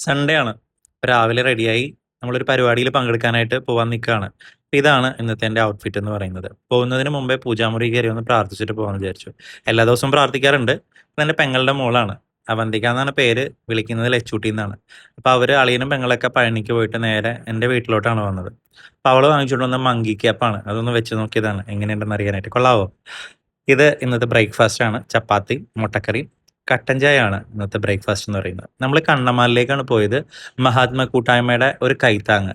Sunday ആണ്. രാവിലെ റെഡിയായി നമ്മളൊരു പരിപാടിയിൽ പങ്കെടുക്കാനായിട്ട് പോവാൻ നിൽക്കുകയാണ്. ഇതാണ് ഇന്നത്തെ എൻ്റെ ഔട്ട്ഫിറ്റ് എന്ന് പറയുന്നത്. പോകുന്നതിന് മുമ്പേ പൂജാമുറി കയറി ഒന്ന് പ്രാർത്ഥിച്ചിട്ട് പോകാമെന്ന് വിചാരിച്ചു. എല്ലാ ദിവസവും പ്രാർത്ഥിക്കാറുണ്ട്. ഇതെൻ്റെ പെങ്ങളുടെ മോളാണ്. അവന്തിക എന്നാണ് പേര്. വിളിക്കുന്നത് ലച്ചൂട്ടി എന്നാണ്. അപ്പോൾ അവർ അളിയനും പെങ്ങളൊക്കെ പഴനിക്ക് പോയിട്ട് നേരെ എൻ്റെ വീട്ടിലോട്ടാണ് വന്നത്. അപ്പോൾ അവൾ വാങ്ങിച്ചുകൊണ്ട് വന്ന മങ്കി ക്യാപ്പാണ്. അതൊന്ന് വെച്ച് നോക്കിയതാണ് എങ്ങനെയുണ്ടെന്ന് അറിയാനായിട്ട്. കൊള്ളാവോ? ഇത് ഇന്നത്തെ ബ്രേക്ക്ഫാസ്റ്റ് ആണ്. ചപ്പാത്തി, മുട്ടക്കറി, കട്ടൻ ചായയാണ് ഇന്നത്തെ ബ്രേക്ക്ഫാസ്റ്റ് എന്ന് പറയുന്നത്. നമ്മൾ കണ്ണമാലിലേക്കാണ് പോയത്. മഹാത്മാ കൂട്ടായ്മയുടെ ഒരു കൈത്താങ്ങ്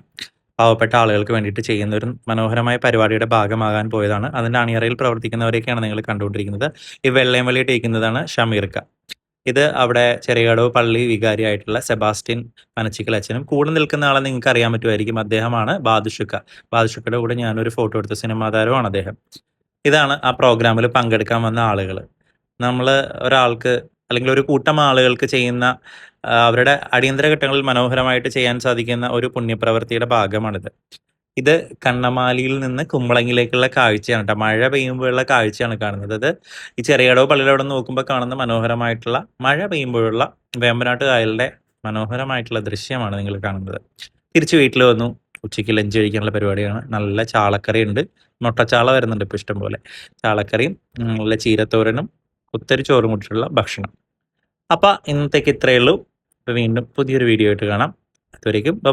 പാവപ്പെട്ട ആളുകൾക്ക് വേണ്ടിയിട്ട് ചെയ്യുന്ന ഒരു മനോഹരമായ പരിപാടിയുടെ ഭാഗമാകാൻ പോയതാണ്. അതിൻ്റെ അണിയറയിൽ പ്രവർത്തിക്കുന്നവരെയൊക്കെയാണ് നിങ്ങൾ കണ്ടുകൊണ്ടിരിക്കുന്നത്. ഈ വെള്ളയും വലിയ ടീക്കുന്നതാണ് ഷമീർക്ക. ഇത് അവിടെ ചെറിയകടവ് പള്ളി വികാരിയായിട്ടുള്ള സെബാസ്റ്റ്യൻ പനച്ചിക്കൽ അച്ഛനും കൂടെ നിൽക്കുന്ന ആളെ നിങ്ങൾക്ക് അറിയാൻ പറ്റുമായിരിക്കും. അദ്ദേഹമാണ് ബാദുഷുക്ക. ബാദുഷുക്കയുടെ കൂടെ ഞാനൊരു ഫോട്ടോ എടുത്ത സിനിമാ താരമാണ് അദ്ദേഹം. ഇതാണ് ആ പ്രോഗ്രാമിൽ പങ്കെടുക്കാൻ വന്ന ആളുകൾ. നമ്മൾ ഒരാൾക്ക് അല്ലെങ്കിൽ ഒരു കൂട്ടം ആളുകൾക്ക് ചെയ്യുന്ന അവരുടെ അടിയന്തര ഘട്ടങ്ങളിൽ മനോഹരമായിട്ട് ചെയ്യാൻ സാധിക്കുന്ന ഒരു പുണ്യപ്രവൃത്തിയുടെ ഭാഗമാണിത്. ഇത് കണ്ണമാലിയിൽ നിന്ന് കുമ്പളങ്ങിലേക്കുള്ള കാഴ്ചയാണ് കേട്ടോ. മഴ പെയ്യുമ്പോഴുള്ള കാഴ്ചയാണ് കാണുന്നത്. അത് ഈ ചെറിയടവ് പള്ളിയുടെ അവിടെ നോക്കുമ്പോൾ കാണുന്ന മനോഹരമായിട്ടുള്ള മഴ പെയ്യുമ്പോഴുള്ള വേമ്പനാട്ട് കായലിന്റെ മനോഹരമായിട്ടുള്ള ദൃശ്യമാണ് നിങ്ങൾ കാണുന്നത്. തിരിച്ച് വീട്ടിൽ വന്നു. ഉച്ചയ്ക്ക് ലഞ്ച് കഴിക്കാനുള്ള പരിപാടിയാണ്. നല്ല ചാളക്കറി ഉണ്ട്. മുട്ടച്ചാള വരുന്നുണ്ട് ഇപ്പോൾ ഇഷ്ടം പോലെ. ചാളക്കറിയും നല്ല ചീരത്തോരനും കുത്തരി ചോറും കൂട്ടിയിട്ടുള്ള ഭക്ഷണം. അപ്പം ഇന്നത്തേക്ക് ഇത്രയേ ഉള്ളൂ. അപ്പോൾ വീണ്ടും പുതിയൊരു വീഡിയോ ആയിട്ട് കാണാം. അതുവരേക്കും ബൈ.